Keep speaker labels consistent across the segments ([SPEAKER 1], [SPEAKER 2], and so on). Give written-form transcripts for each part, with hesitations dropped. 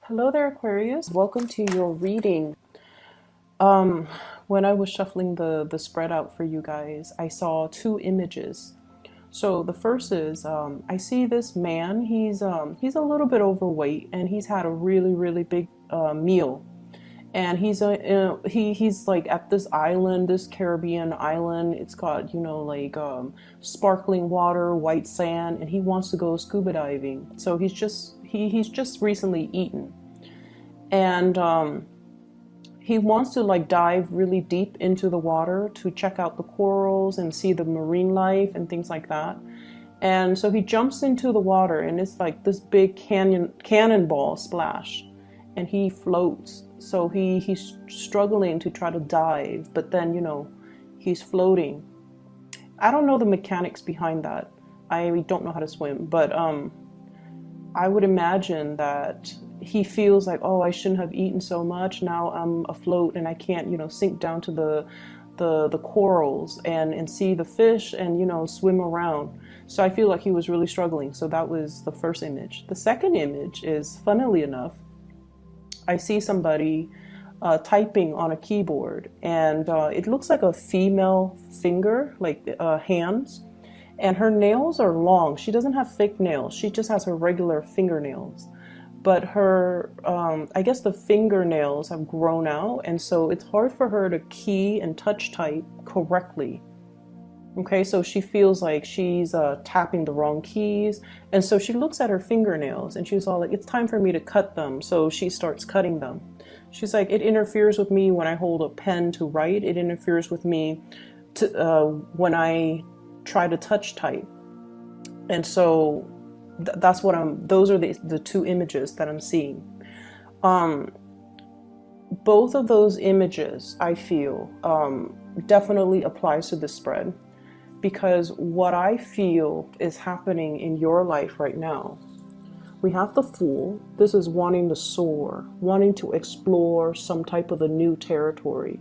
[SPEAKER 1] Hello there, Aquarius. Welcome to your reading. Um, when I was shuffling the spread out for you guys, I saw two images. So the first is I see this man. He's a little bit overweight, and he's had a really big meal. And he's like at this island, this Caribbean island. It's got like sparkling water, white sand, and he wants to go scuba diving. So he's just recently eaten, and he wants to like dive really deep into the water to check out the corals and see the marine life and things like that. And so he jumps into the water, and it's like this big cannonball splash, and he floats. So he's struggling to try to dive, but then he's floating. I don't know the mechanics behind that. I don't know how to swim, but I would imagine that he feels like, oh, I shouldn't have eaten so much. Now I'm afloat and I can't, sink down to the corals and see the fish and, swim around. So I feel like he was really struggling. So that was the first image. The second image is, funnily enough, I see somebody typing on a keyboard, and it looks like a female finger, like hands, and her nails are long. She doesn't have fake nails. She just has her regular fingernails. But her, I guess the fingernails have grown out, and so it's hard for her to key and touch type correctly. Okay, so she feels like she's tapping the wrong keys. And so she looks at her fingernails and she's all like, it's time for me to cut them. So she starts cutting them. She's like, it interferes with me when I hold a pen to write. It interferes with me when I try to touch type. And so that's what those are the two images that I'm seeing. Both of those images, I feel, definitely applies to the spread. Because what I feel is happening in your life right now, we have the Fool. This is wanting to soar, wanting to explore some type of a new territory,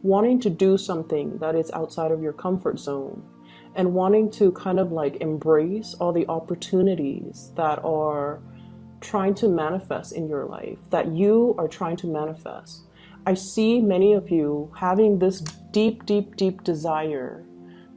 [SPEAKER 1] wanting to do something that is outside of your comfort zone, and wanting to kind of like embrace all the opportunities that are trying to manifest in your life, that you are trying to manifest. I see many of you having this deep desire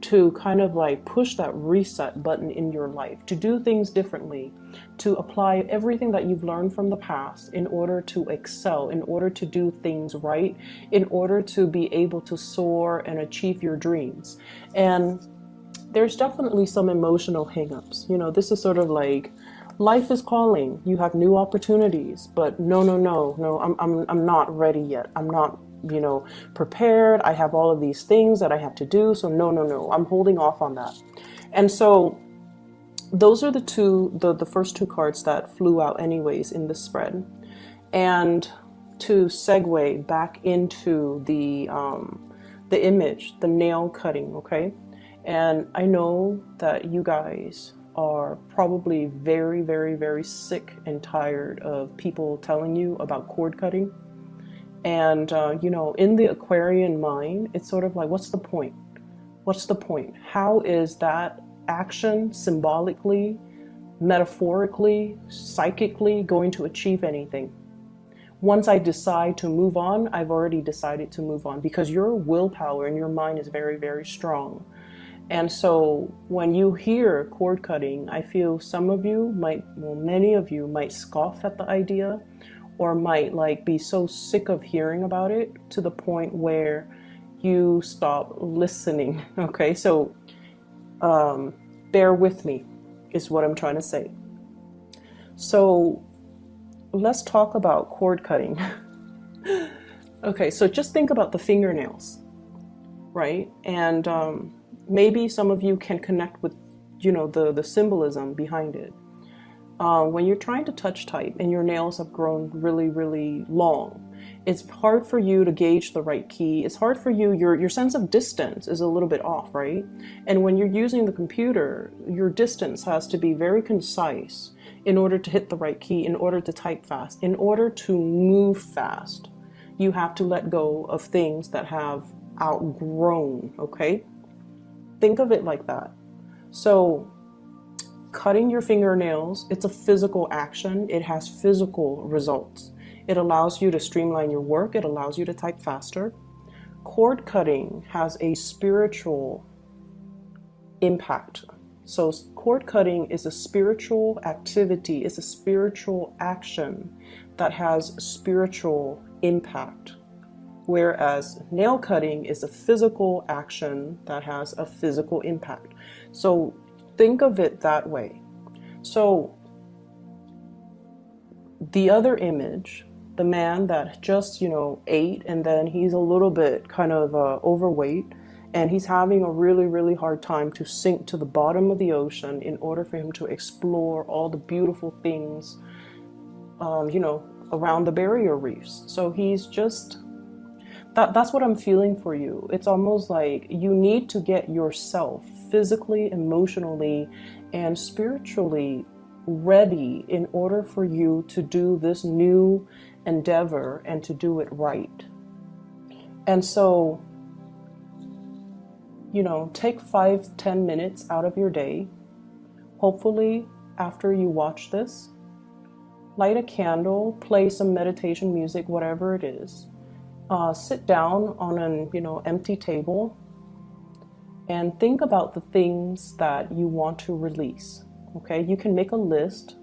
[SPEAKER 1] to kind of like push that reset button in your life, to do things differently, to apply everything that you've learned from the past in order to excel, in order to do things right, in order to be able to soar and achieve your dreams. And there's definitely some emotional hangups. This is sort of like life is calling. You have new opportunities, but no, I'm not ready yet. I'm not prepared. I have all of these things that I have to do. So no, I'm holding off on that. And so those are the first two cards that flew out anyways in the spread. And to segue back into the image, the nail cutting, okay? And I know that you guys are probably very sick and tired of people telling you about cord cutting. And, in the Aquarian mind, it's sort of like, what's the point? What's the point? How is that action symbolically, metaphorically, psychically going to achieve anything? Once I decide to move on, I've already decided to move on, because your willpower and your mind is very strong. And so when you hear cord cutting, I feel many of you might scoff at the idea, or might like be so sick of hearing about it to the point where you stop listening. Okay, so bear with me is what I'm trying to say. So let's talk about cord cutting. Okay, so just think about the fingernails, right? And maybe some of you can connect with the symbolism behind it. When you're trying to touch type and your nails have grown really long, it's hard for you to gauge the right key. It's hard for you, your sense of distance is a little bit off, right? And when you're using the computer, your distance has to be very concise in order to hit the right key, in order to type fast, in order to move fast. You have to let go of things that have outgrown, okay? Think of it like that. So Cutting your fingernails, it's a physical action. It has physical results. It allows you to streamline your work. It allows you to type faster. Cord cutting has a spiritual impact. So cord cutting is a spiritual activity. It's a spiritual action that has spiritual impact. Whereas nail cutting is a physical action that has a physical impact. So think of it that way. So the other image, the man that just, ate, and then he's a little bit kind of overweight, and he's having a really, really hard time to sink to the bottom of the ocean in order for him to explore all the beautiful things, around the barrier reefs. So he's just, that's what I'm feeling for you. It's almost like you need to get yourself physically, emotionally, and spiritually ready in order for you to do this new endeavor and to do it right. And so, take 5-10 minutes out of your day. Hopefully, after you watch this, light a candle, play some meditation music, whatever it is. Sit down on an empty table and think about the things that you want to release. Okay, you can make a list.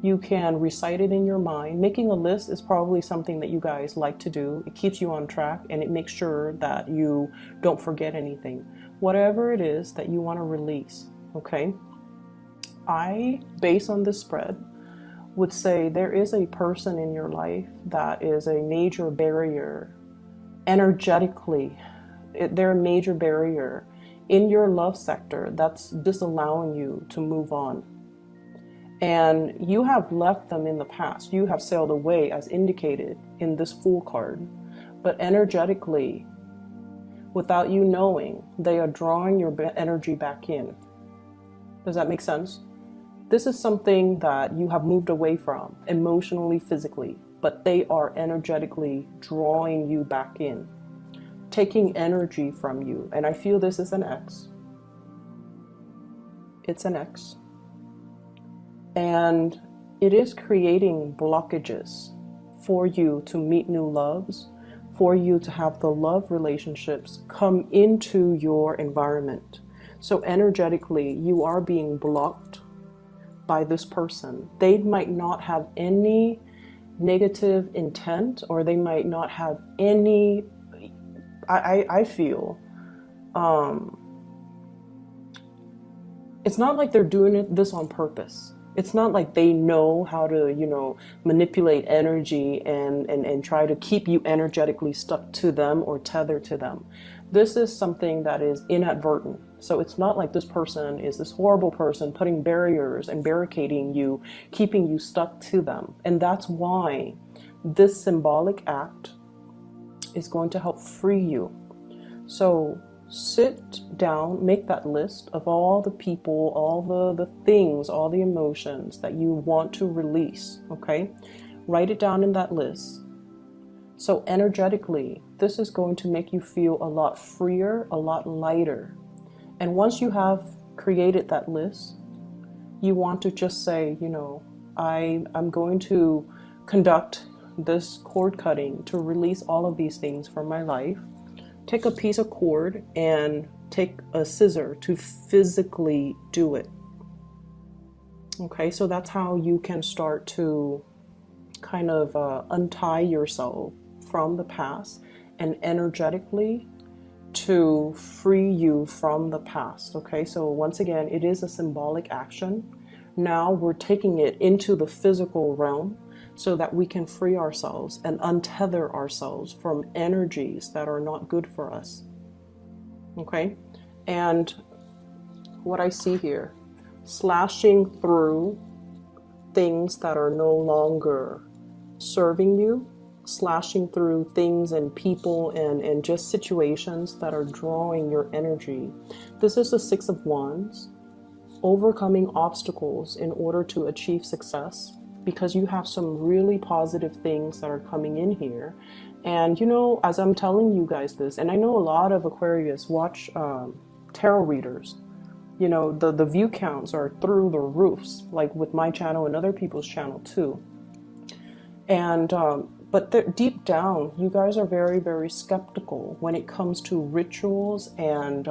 [SPEAKER 1] You can recite it in your mind. Making a list is probably something that you guys like to do. It keeps you on track and it makes sure that you don't forget anything. Whatever it is that you want to release, okay? I, based on this spread, would say there is a person in your life that is a major barrier energetically. They're a major barrier in your love sector that's disallowing you to move on. And you have left them in the past. You have sailed away as indicated in this Fool card. But energetically, without you knowing, they are drawing your energy back in. Does that make sense? This is something that you have moved away from emotionally, physically, but they are energetically drawing you back in, taking energy from you. And I feel this is an X. It's an X. And it is creating blockages for you to meet new loves, for you to have the love relationships come into your environment. So energetically, you are being blocked by this person. They might not have any negative intent, or they might not have any, I feel, it's not like they're doing this on purpose. It's not like they know how to, manipulate energy and try to keep you energetically stuck to them or tethered to them. This is something that is inadvertent. So it's not like this person is this horrible person putting barriers and barricading you, keeping you stuck to them. And that's why this symbolic act is going to help free you. So sit down, make that list of all the people, all the things, all the emotions that you want to release, okay? Write it down in that list. So energetically, this is going to make you feel a lot freer, a lot lighter. And once you have created that list, you want to just say, I'm going to conduct this cord cutting to release all of these things from my life. Take a piece of cord and take a scissor to physically do it. Okay, so that's how you can start to kind of untie yourself from the past and energetically to free you from the past. Okay, so once again, it is a symbolic action. Now we're taking it into the physical realm so that we can free ourselves and untether ourselves from energies that are not good for us. Okay, and what I see here, slashing through things that are no longer serving you, slashing through things and people and just situations that are drawing your energy. This is the Six of Wands, overcoming obstacles in order to achieve success, because you have some really positive things that are coming in here. And as I'm telling you guys this, and I know a lot of Aquarius watch tarot readers, You know, the view counts are through the roofs, like with my channel and other people's channel too. And but deep down, you guys are very, very skeptical when it comes to rituals and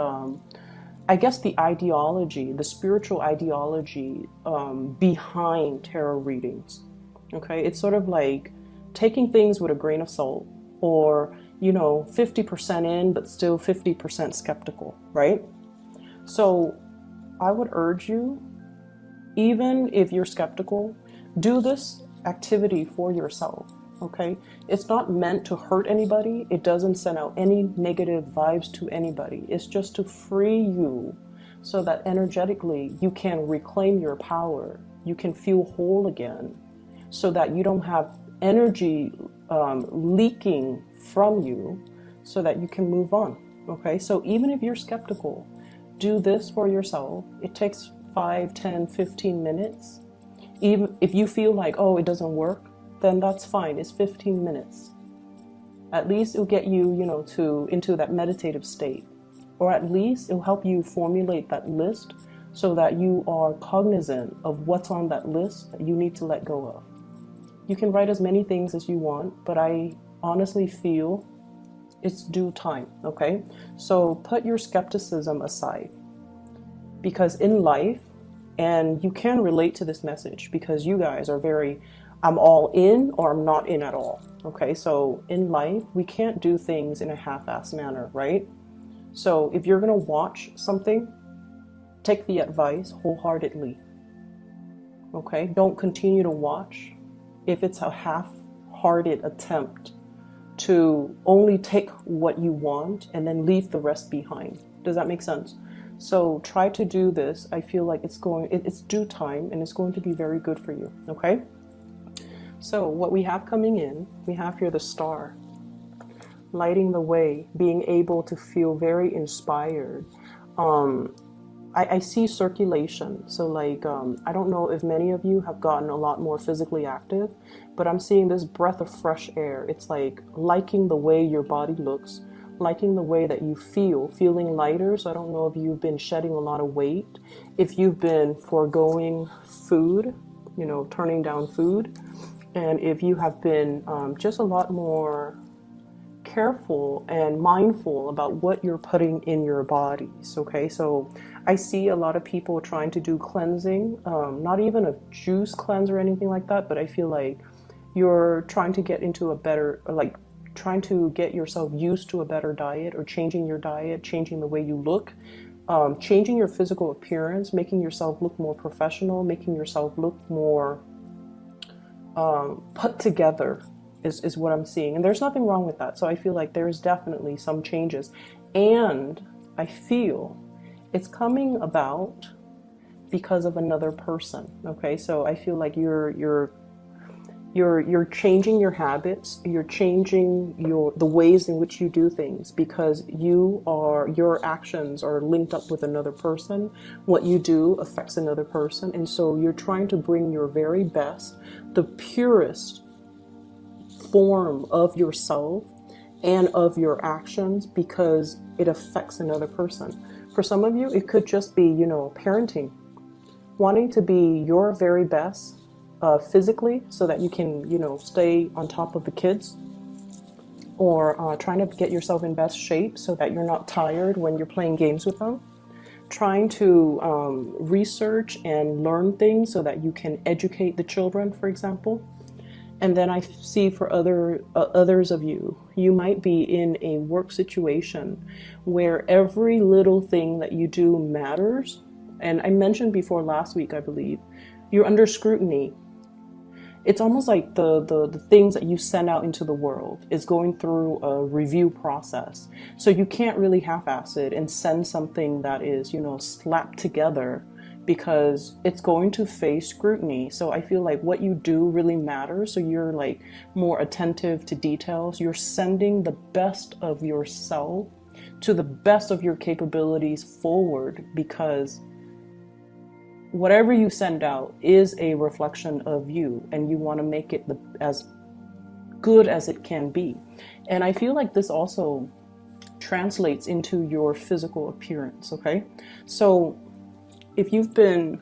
[SPEAKER 1] I guess the ideology, the spiritual ideology behind tarot readings. Okay, it's sort of like taking things with a grain of salt, or, you know, 50% in, but still 50% skeptical, right? So I would urge you, even if you're skeptical, do this activity for yourself, okay? It's not meant to hurt anybody. It doesn't send out any negative vibes to anybody. It's just to free you so that energetically you can reclaim your power. You can feel whole again so that you don't have energy leaking from you, so that you can move on, okay? So even if you're skeptical, do this for yourself. It takes 5, 10, 15 minutes. Even if you feel like, oh, it doesn't work, then that's fine. It's 15 minutes. At least it'll get you, you know, into that meditative state. Or at least it'll help you formulate that list so that you are cognizant of what's on that list that you need to let go of. You can write as many things as you want, but I honestly feel it's due time, okay? So put your skepticism aside, because in life, and you can relate to this message because you guys are very, I'm all in or I'm not in at all, okay? So in life, we can't do things in a half-assed manner, right? So if you're gonna watch something, take the advice wholeheartedly, okay? Don't continue to watch if it's a half-hearted attempt to only take what you want and then leave the rest behind. Does that make sense? So try to do this. I feel like it's due time and it's going to be very good for you, okay? So what we have coming in, we have here the star, lighting the way, being able to feel very inspired. I see circulation. So like, I don't know if many of you have gotten a lot more physically active, but I'm seeing this breath of fresh air. It's like liking the way your body looks, liking the way that you feel, feeling lighter. So I don't know if you've been shedding a lot of weight, if you've been foregoing food, you know, turning down food, and if you have been just a lot more careful and mindful about what you're putting in your bodies, okay? So I see a lot of people trying to do cleansing, not even a juice cleanse or anything like that, but I feel like you're trying to get into a better, like trying to get yourself used to a better diet, or changing your diet, changing the way you look, changing your physical appearance, making yourself look more professional, making yourself look more put together is what I'm seeing. And there's nothing wrong with that. So I feel like there's definitely some changes. And I feel it's coming about because of another person. Okay, so I feel like you're changing your habits, you're changing the ways in which you do things, because your actions are linked up with another person. What you do affects another person, and so you're trying to bring your very best, the purest form of yourself and of your actions, because it affects another person. For some of you, it could just be, you know, parenting, wanting to be your very best physically so that you can, you know, stay on top of the kids, or trying to get yourself in best shape so that you're not tired when you're playing games with them, trying to research and learn things so that you can educate the children, for example. And then I see for others of you, you might be in a work situation where every little thing that you do matters. And I mentioned before last week, I believe, you're under scrutiny. It's almost like the things that you send out into the world is going through a review process. So you can't really half-ass it and send something that is, you know, slapped together, because it's going to face scrutiny. So I feel like what you do really matters. So you're like more attentive to details. You're sending the best of yourself to the best of your capabilities forward, because whatever you send out is a reflection of you, and you want to make it as good as it can be. And I feel like this also translates into your physical appearance, okay? So if you've been,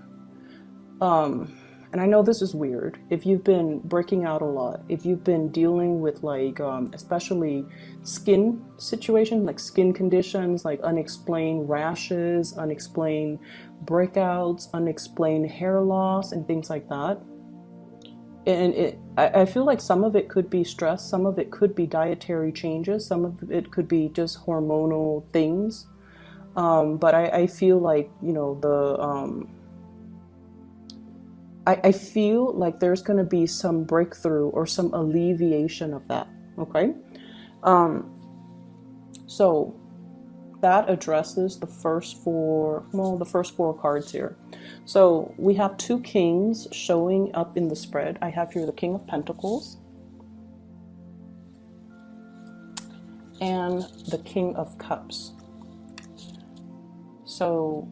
[SPEAKER 1] and I know this is weird, if you've been breaking out a lot, if you've been dealing with like, especially skin situations, like skin conditions, like unexplained rashes, unexplained breakouts, unexplained hair loss, and things like that. And I feel like some of it could be stress, some of it could be dietary changes, some of it could be just hormonal things. But I feel like, you know, I feel like there's going to be some breakthrough or some alleviation of that. Okay. So that addresses the first four, well, the first four cards here. So we have two kings showing up in the spread. I have here the King of Pentacles and the King of Cups. So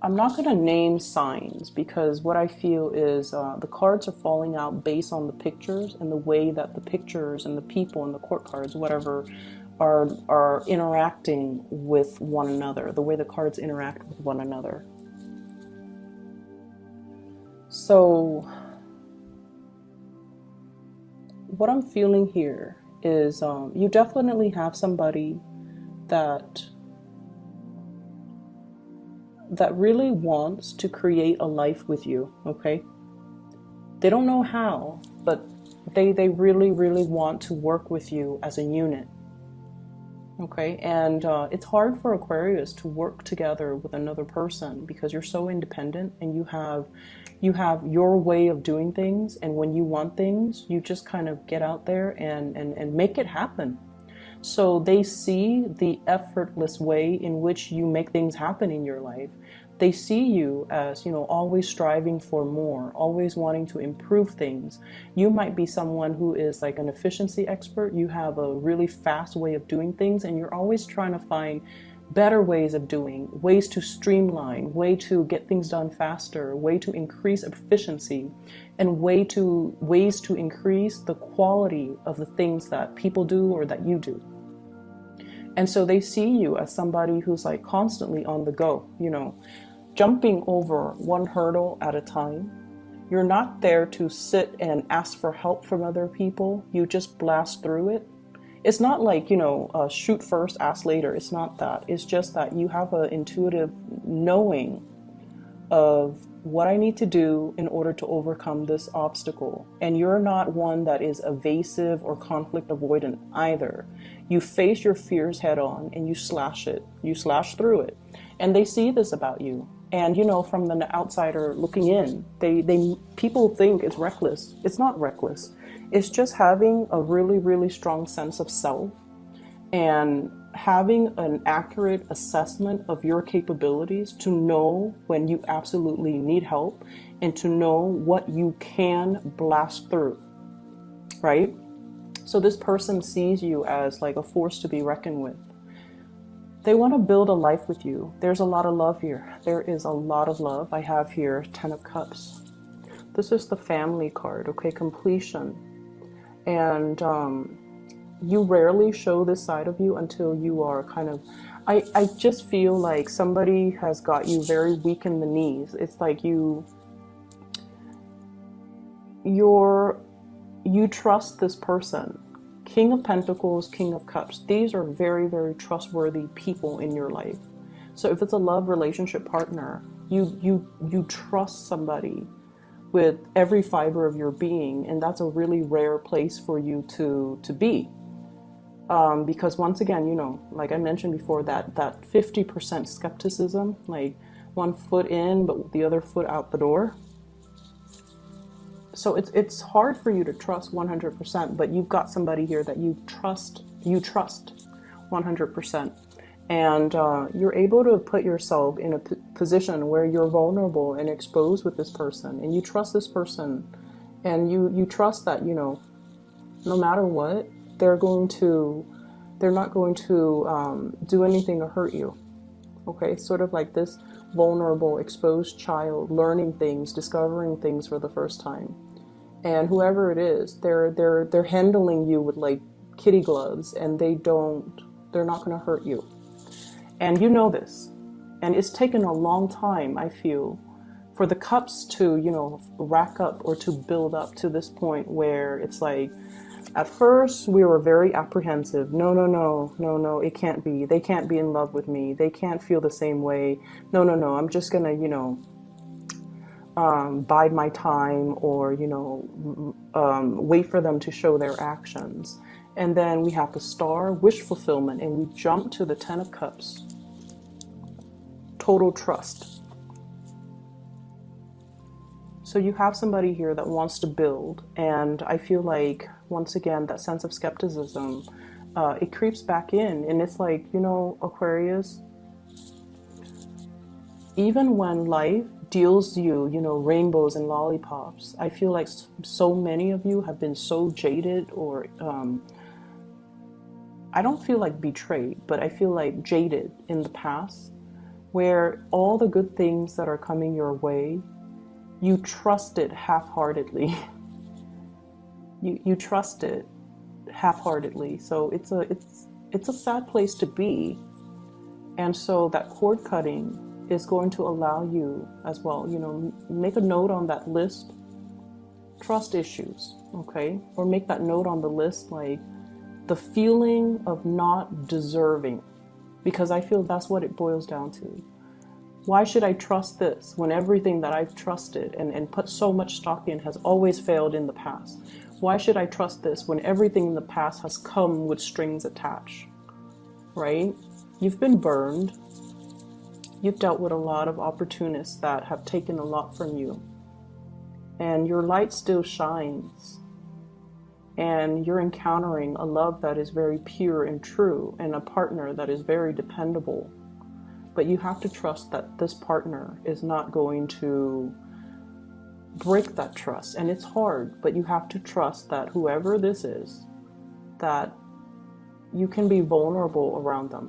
[SPEAKER 1] I'm not going to name signs because what I feel is the cards are falling out based on the pictures and the way that the pictures and the people and the court cards, whatever, are interacting with one another, the way the cards interact with one another. So what I'm feeling here is you definitely have somebody that really wants to create a life with you, okay? They don't know how, but they really, really want to work with you as a unit, okay? And it's hard for Aquarius to work together with another person because you're so independent and you have your way of doing things, and when you want things, you just kind of get out there and make it happen. So they see the effortless way in which you make things happen in your life. They see you as, you know, always striving for more, always wanting to improve things. You might be someone who is like an efficiency expert. You have a really fast way of doing things, and you're always trying to find better ways of doing, ways to streamline, way to get things done faster, way to increase efficiency, and ways to increase the quality of the things that people do or that you do. And so they see you as somebody who's like constantly on the go, you know, jumping over one hurdle at a time. You're not there to sit and ask for help from other people. You just blast through it. It's not like, you know, shoot first, ask later. It's not that. It's just that you have an intuitive knowing of what I need to do in order to overcome this obstacle. And you're not one that is evasive or conflict avoidant either. You face your fears head on and you slash it. You slash through it. And they see this about you. And, you know, from the outsider looking in, people think it's reckless. It's not reckless. It's just having a really, really strong sense of self and having an accurate assessment of your capabilities to know when you absolutely need help and to know what you can blast through, right? So this person sees you as like a force to be reckoned with. They want to build a life with you. There's a lot of love here. There is a lot of love. I have here 10 of Cups. This is the family card, okay? Completion. And you rarely show this side of you until you are kind of, I just feel like somebody has got you very weak in the knees. It's like you trust this person. King of Pentacles, King of Cups. These are very, very trustworthy people in your life. So if it's a love relationship partner, you trust somebody with every fiber of your being, and that's a really rare place for you to be. Because once again, you know, like I mentioned before, that 50% skepticism, like one foot in but the other foot out the door. So it's hard for you to trust 100%, but you've got somebody here that you trust 100%. And you're able to put yourself in a position where you're vulnerable and exposed with this person, and you trust this person, and you trust that, you know, no matter what, they're not going to do anything to hurt you. Okay, sort of like this vulnerable, exposed child learning things, discovering things for the first time. And whoever it is, they're handling you with like kitty gloves, and they're not going to hurt you. And you know this. And it's taken a long time, I feel, for the cups to, you know, rack up or to build up to this point where it's like, at first we were very apprehensive. No, no, no, no, no, it can't be. They can't be in love with me. They can't feel the same way. No, no, no, I'm just gonna, you know, bide my time, or, you know, wait for them to show their actions. And then we have the Star, wish fulfillment, and we jump to the Ten of Cups, total trust. So you have somebody here that wants to build, and I feel like, once again, that sense of skepticism, it creeps back in, and it's like, you know, Aquarius, even when life deals you, you know, rainbows and lollipops, I feel like so many of you have been so jaded, or I don't feel like betrayed, but I feel like jaded in the past, where all the good things that are coming your way, you trust it half-heartedly. you trust it half-heartedly. So it's a sad place to be. And so that cord cutting is going to allow you as well, you know, make a note on that list, trust issues, okay? Or make that note on the list, like the feeling of not deserving, because I feel that's what it boils down to. Why should I trust this when everything that I've trusted and put so much stock in has always failed in the past? Why should I trust this when everything in the past has come with strings attached, right? You've been burned. You've dealt with a lot of opportunists that have taken a lot from you. And your light still shines. And you're encountering a love that is very pure and true, and a partner that is very dependable. But you have to trust that this partner is not going to break that trust. And it's hard, but you have to trust that whoever this is, that you can be vulnerable around them.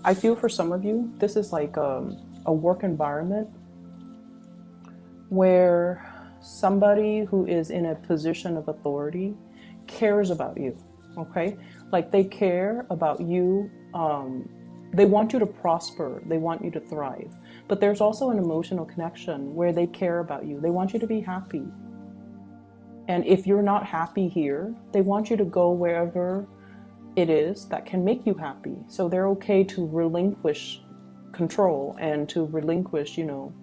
[SPEAKER 1] I feel for some of you, this is like a work environment where somebody who is in a position of authority cares about you, okay? Like they care about you. They want you to prosper. They want you to thrive. But there's also an emotional connection where they care about you. They want you to be happy. And if you're not happy here, they want you to go wherever it is that can make you happy. So they're okay to relinquish control and to relinquish, you know,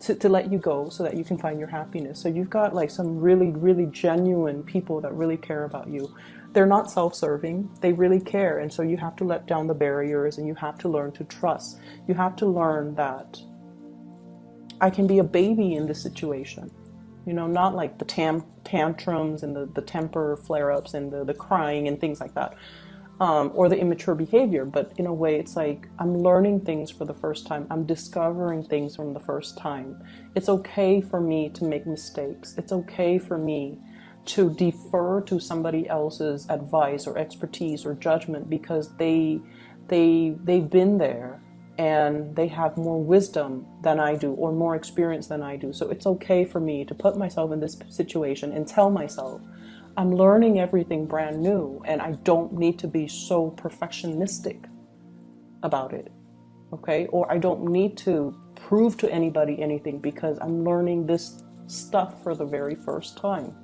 [SPEAKER 1] to let you go so that you can find your happiness. So you've got like some really, really genuine people that really care about you. They're not self-serving. They really care. And so you have to let down the barriers, and you have to learn to trust. You have to learn that I can be a baby in this situation. You know, not like the tantrums and the temper flare-ups and the crying and things like that, or the immature behavior. But in a way, it's like I'm learning things for the first time. I'm discovering things from the first time. It's okay for me to make mistakes. It's okay for me to defer to somebody else's advice or expertise or judgment, because they've been there and they have more wisdom than I do, or more experience than I do. So it's okay for me to put myself in this situation and tell myself I'm learning everything brand new, and I don't need to be so perfectionistic about it, okay? Or I don't need to prove to anybody anything, because I'm learning this stuff for the very first time.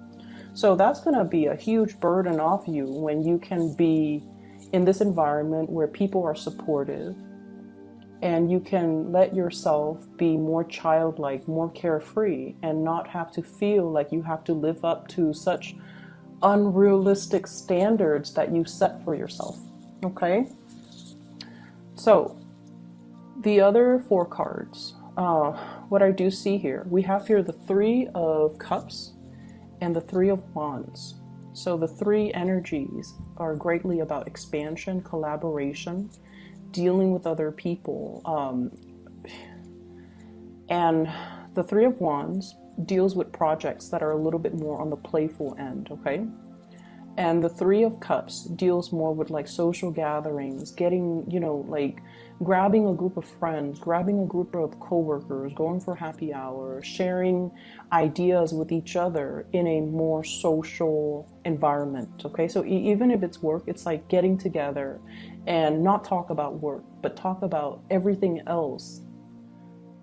[SPEAKER 1] So that's going to be a huge burden off you when you can be in this environment where people are supportive, and you can let yourself be more childlike, more carefree, and not have to feel like you have to live up to such unrealistic standards that you set for yourself. Okay? So the other four cards, what I do see here, we have here the Three of Cups and the Three of Wands. So the three energies are greatly about expansion, collaboration, dealing with other people. And the Three of Wands deals with projects that are a little bit more on the playful end, okay? And the Three of Cups deals more with like social gatherings, getting, you know, like grabbing a group of friends, grabbing a group of coworkers, going for happy hour, sharing ideas with each other in a more social environment, okay? So even if it's work, it's like getting together and not talk about work, but talk about everything else.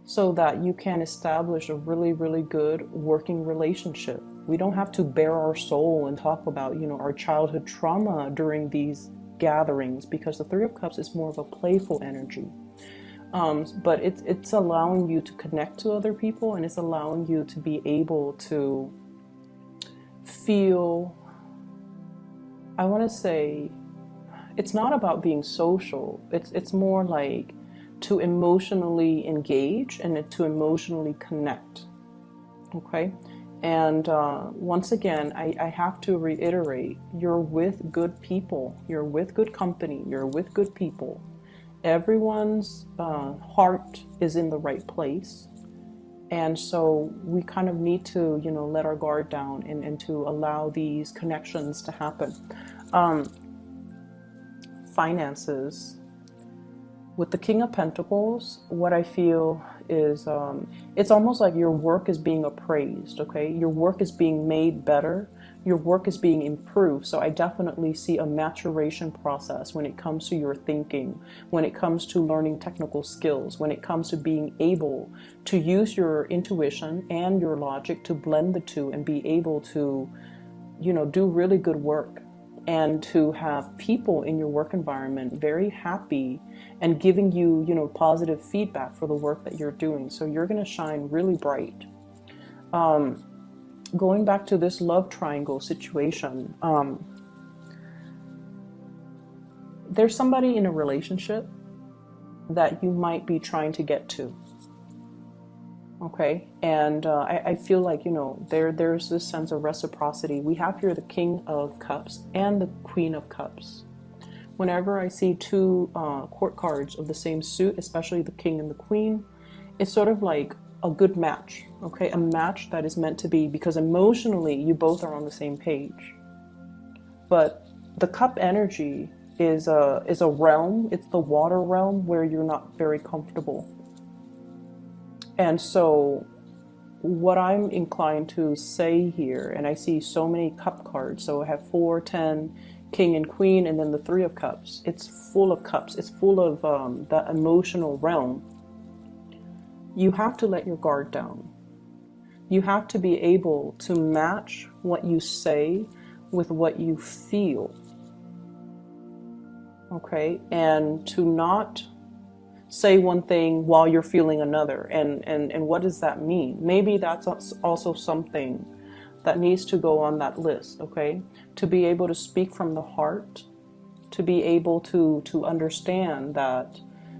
[SPEAKER 1] so that you can establish a really, really good working relationship. We don't have to bare our soul and talk about, our childhood trauma during these gatherings, because the Three of Cups is more of a playful energy. But it's allowing you to connect to other people, and it's allowing you to be able to feel, I want to say, it's not about being social. It's more like to emotionally engage and to emotionally connect. Okay? And once again, I have to reiterate, you're with good people. You're with good company. You're with good people. Everyone's heart is in the right place. And so we kind of need to, let our guard down and to allow these connections to happen. Finances. With the King of Pentacles, what I feel is it's almost like your work is being appraised, okay? Your work is being made better. Your work is being improved. So I definitely see a maturation process when it comes to your thinking, when it comes to learning technical skills, when it comes to being able to use your intuition and your logic to blend the two and be able to, do really good work. And to have people in your work environment very happy and giving you, positive feedback for the work that you're doing. So you're going to shine really bright. Going back to this love triangle situation, there's somebody in a relationship that you might be trying to get to. Okay, and I feel like, there's this sense of reciprocity. We have here the King of Cups and the Queen of Cups. Whenever I see two court cards of the same suit, especially the King and the Queen, it's sort of like a good match, okay? A match that is meant to be, because emotionally you both are on the same page. But the cup energy is a realm, it's the water realm where you're not very comfortable. And so what I'm inclined to say here, and I see so many cup cards, so I have 4, 10, King and Queen, and then the Three of Cups. It's full of cups. It's full of that emotional realm. You have to let your guard down. You have to be able to match what you say with what you feel. Okay? And to not say one thing while you're feeling another. And what does that mean? Maybe that's also something that needs to go on that list, okay? To be able to speak from the heart, to be able to understand that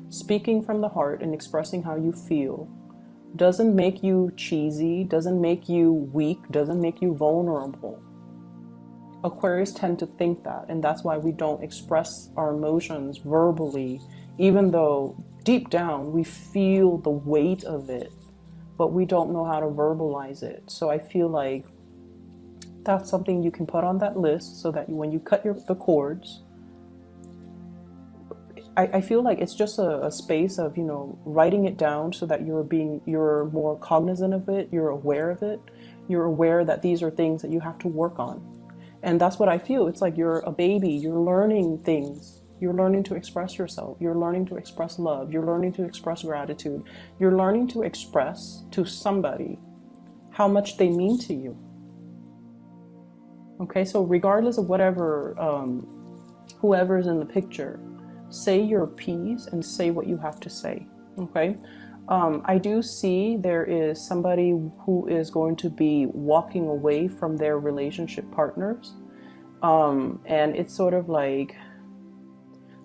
[SPEAKER 1] speaking from the heart and expressing how you feel doesn't make you cheesy, doesn't make you weak, doesn't make you vulnerable. Aquarius tend to think that, and that's why we don't express our emotions verbally, even though deep down we feel the weight of it, but we don't know how to verbalize it. So I feel like that's something you can put on that list, so that when you cut the cords, I feel like it's just a space of, writing it down so that you're more cognizant of it, you're aware of it, you're aware that these are things that you have to work on. And that's what I feel. It's like you're a baby, you're learning things. You're learning to express yourself. You're learning to express love. You're learning to express gratitude. You're learning to express to somebody how much they mean to you. Okay, so regardless of whatever, whoever's in the picture, say your piece and say what you have to say. Okay, I do see there is somebody who is going to be walking away from their relationship partners, and it's sort of like,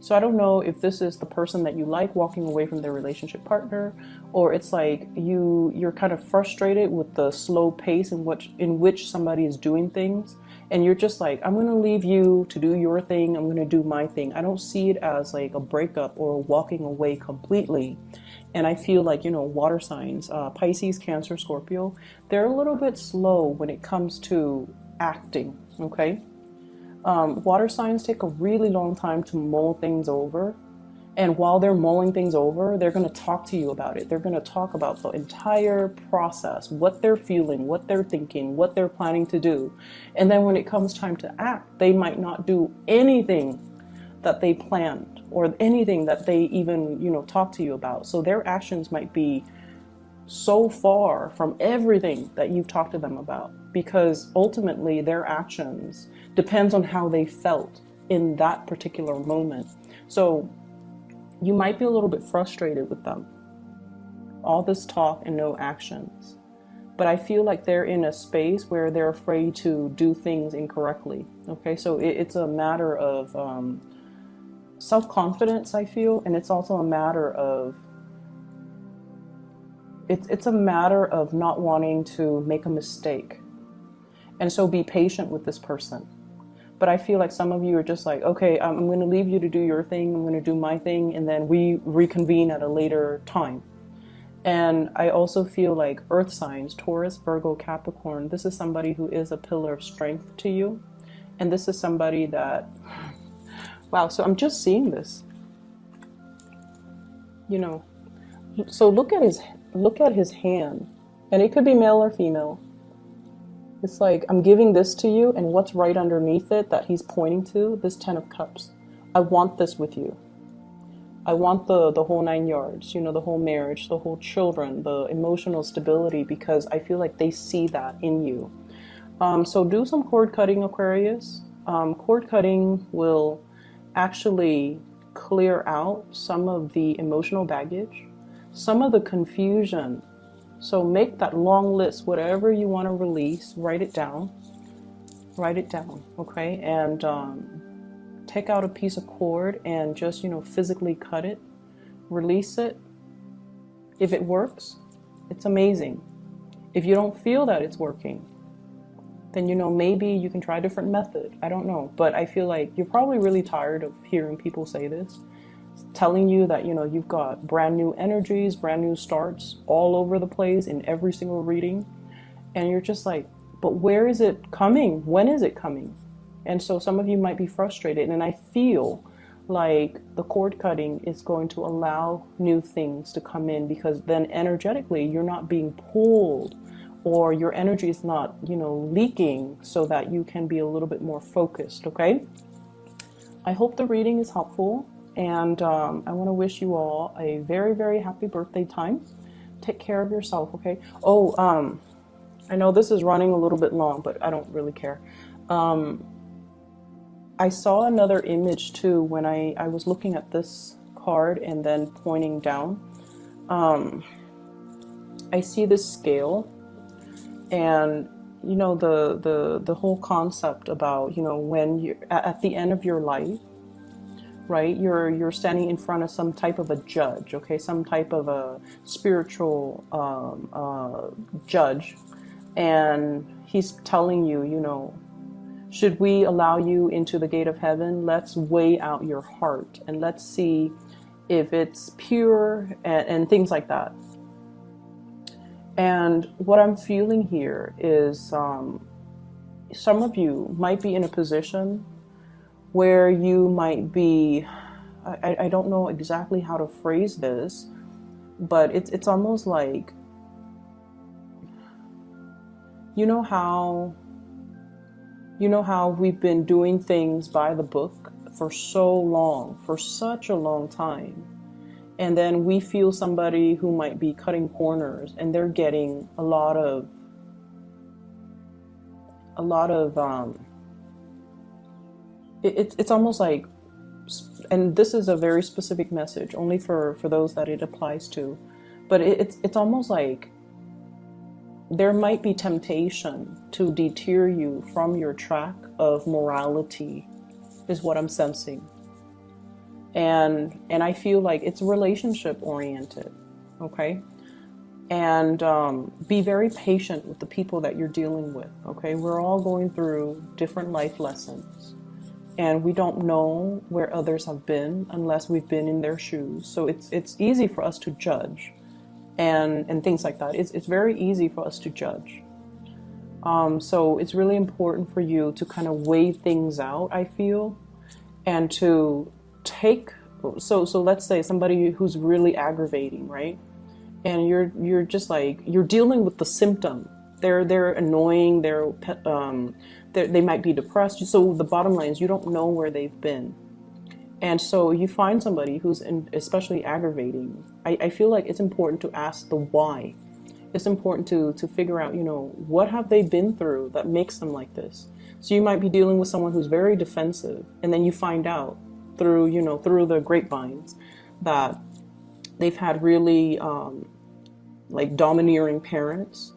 [SPEAKER 1] so I don't know if this is the person that you like walking away from their relationship partner, or it's like you're kind of frustrated with the slow pace in which somebody is doing things, and you're just like, I'm going to leave you to do your thing, I'm going to do my thing. I don't see it as like a breakup or walking away completely. And I feel like, water signs, Pisces, Cancer, Scorpio, they're a little bit slow when it comes to acting, okay? Water signs take a really long time to mull things over. And while they're mulling things over, they're going to talk to you about it. They're going to talk about the entire process, what they're feeling, what they're thinking, what they're planning to do. And then when it comes time to act, they might not do anything that they planned or anything that they even, talk to you about. So their actions might be so far from everything that you've talked to them about, because ultimately their actions depends on how they felt in that particular moment. So you might be a little bit frustrated with them. All this talk and no actions. But I feel like they're in a space where they're afraid to do things incorrectly. Okay, so it's a matter of self-confidence, I feel, and it's also a matter of it's a matter of not wanting to make a mistake. And so be patient with this person. But I feel like some of you are just like, okay, I'm going to leave you to do your thing, I'm going to do my thing, and then we reconvene at a later time. And I also feel like earth signs, Taurus, Virgo, Capricorn, this is somebody who is a pillar of strength to you. And this is somebody that, wow, so I'm just seeing this, you know. So look at his hand, and it could be male or female. It's like, I'm giving this to you, and what's right underneath it that he's pointing to, this 10 of Cups. I want this with you. I want the whole 9 yards, you know, the whole marriage, the whole children, the emotional stability, because I feel like they see that in you. So do some cord cutting, Aquarius. Cord cutting will actually clear out some of the emotional baggage, some of the confusion. So make that long list, whatever you want to release, write it down, okay? And take out a piece of cord and just, you know, physically cut it, release it. If it works, it's amazing. If you don't feel that it's working, then, you know, maybe you can try a different method. I don't know, but I feel like you're probably really tired of hearing people say this, telling you that, you know, you've got brand new energies, brand new starts all over the place in every single reading. And you're just like, but where is it coming? When is it coming? And so some of you might be frustrated. And I feel like the cord cutting is going to allow new things to come in, because then energetically you're not being pulled, or your energy is not, you know, leaking, so that you can be a little bit more focused, okay? I hope the reading is helpful. And I want to wish you all a very, very happy birthday time. Take care of yourself, okay? Oh, I know this is running a little bit long, but I don't really care. I saw another image too when I was looking at this card and then pointing down. I see this scale, and you know, the whole concept about, you know, when you're at the end of your life, right? You're standing in front of some type of a judge, okay? Some type of a spiritual judge, and he's telling you, you know, should we allow you into the gate of heaven? Let's weigh out your heart and let's see if it's pure, and things like that. And what I'm feeling here is some of you might be in a position where you might be, I don't know exactly how to phrase this, but it's almost like, you know how we've been doing things by the book for so long, for such a long time, and then we feel somebody who might be cutting corners, and they're getting a lot of it's almost like, and this is a very specific message only for those that it applies to, but it's almost like there might be temptation to deter you from your track of morality, is what I'm sensing. And I feel like it's relationship oriented, okay? And be very patient with the people that you're dealing with, okay? We're all going through different life lessons, and we don't know where others have been unless we've been in their shoes. So it's easy for us to judge and things like that. It's very easy for us to judge. So it's really important for you to kind of weigh things out, I feel, and to take, so let's say somebody who's really aggravating, right? And you're just like, you're dealing with the symptom. They're annoying, they might be depressed. So the bottom line is you don't know where they've been. And so you find somebody who's especially aggravating. I feel like it's important to ask the why. it's important to figure out, you know, what have they been through that makes them like this. So you might be dealing with someone who's very defensive, and then you find out through, you know, through the grapevines that they've had really like domineering parents.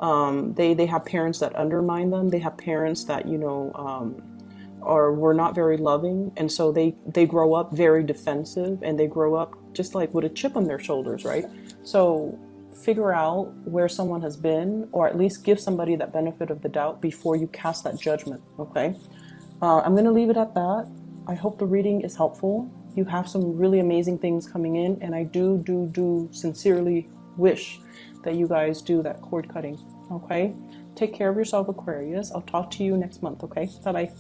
[SPEAKER 1] They have parents that undermine them. They have parents that, you know, or were not very loving, and so they grow up very defensive, and they grow up just like with a chip on their shoulders, right? So figure out where someone has been, or at least give somebody that benefit of the doubt before you cast that judgment. Okay, I'm going to leave it at that. I hope the reading is helpful. You have some really amazing things coming in, and I do sincerely wish that you guys do that cord cutting. Okay, take care of yourself, Aquarius. I'll talk to you next month. Okay, bye bye.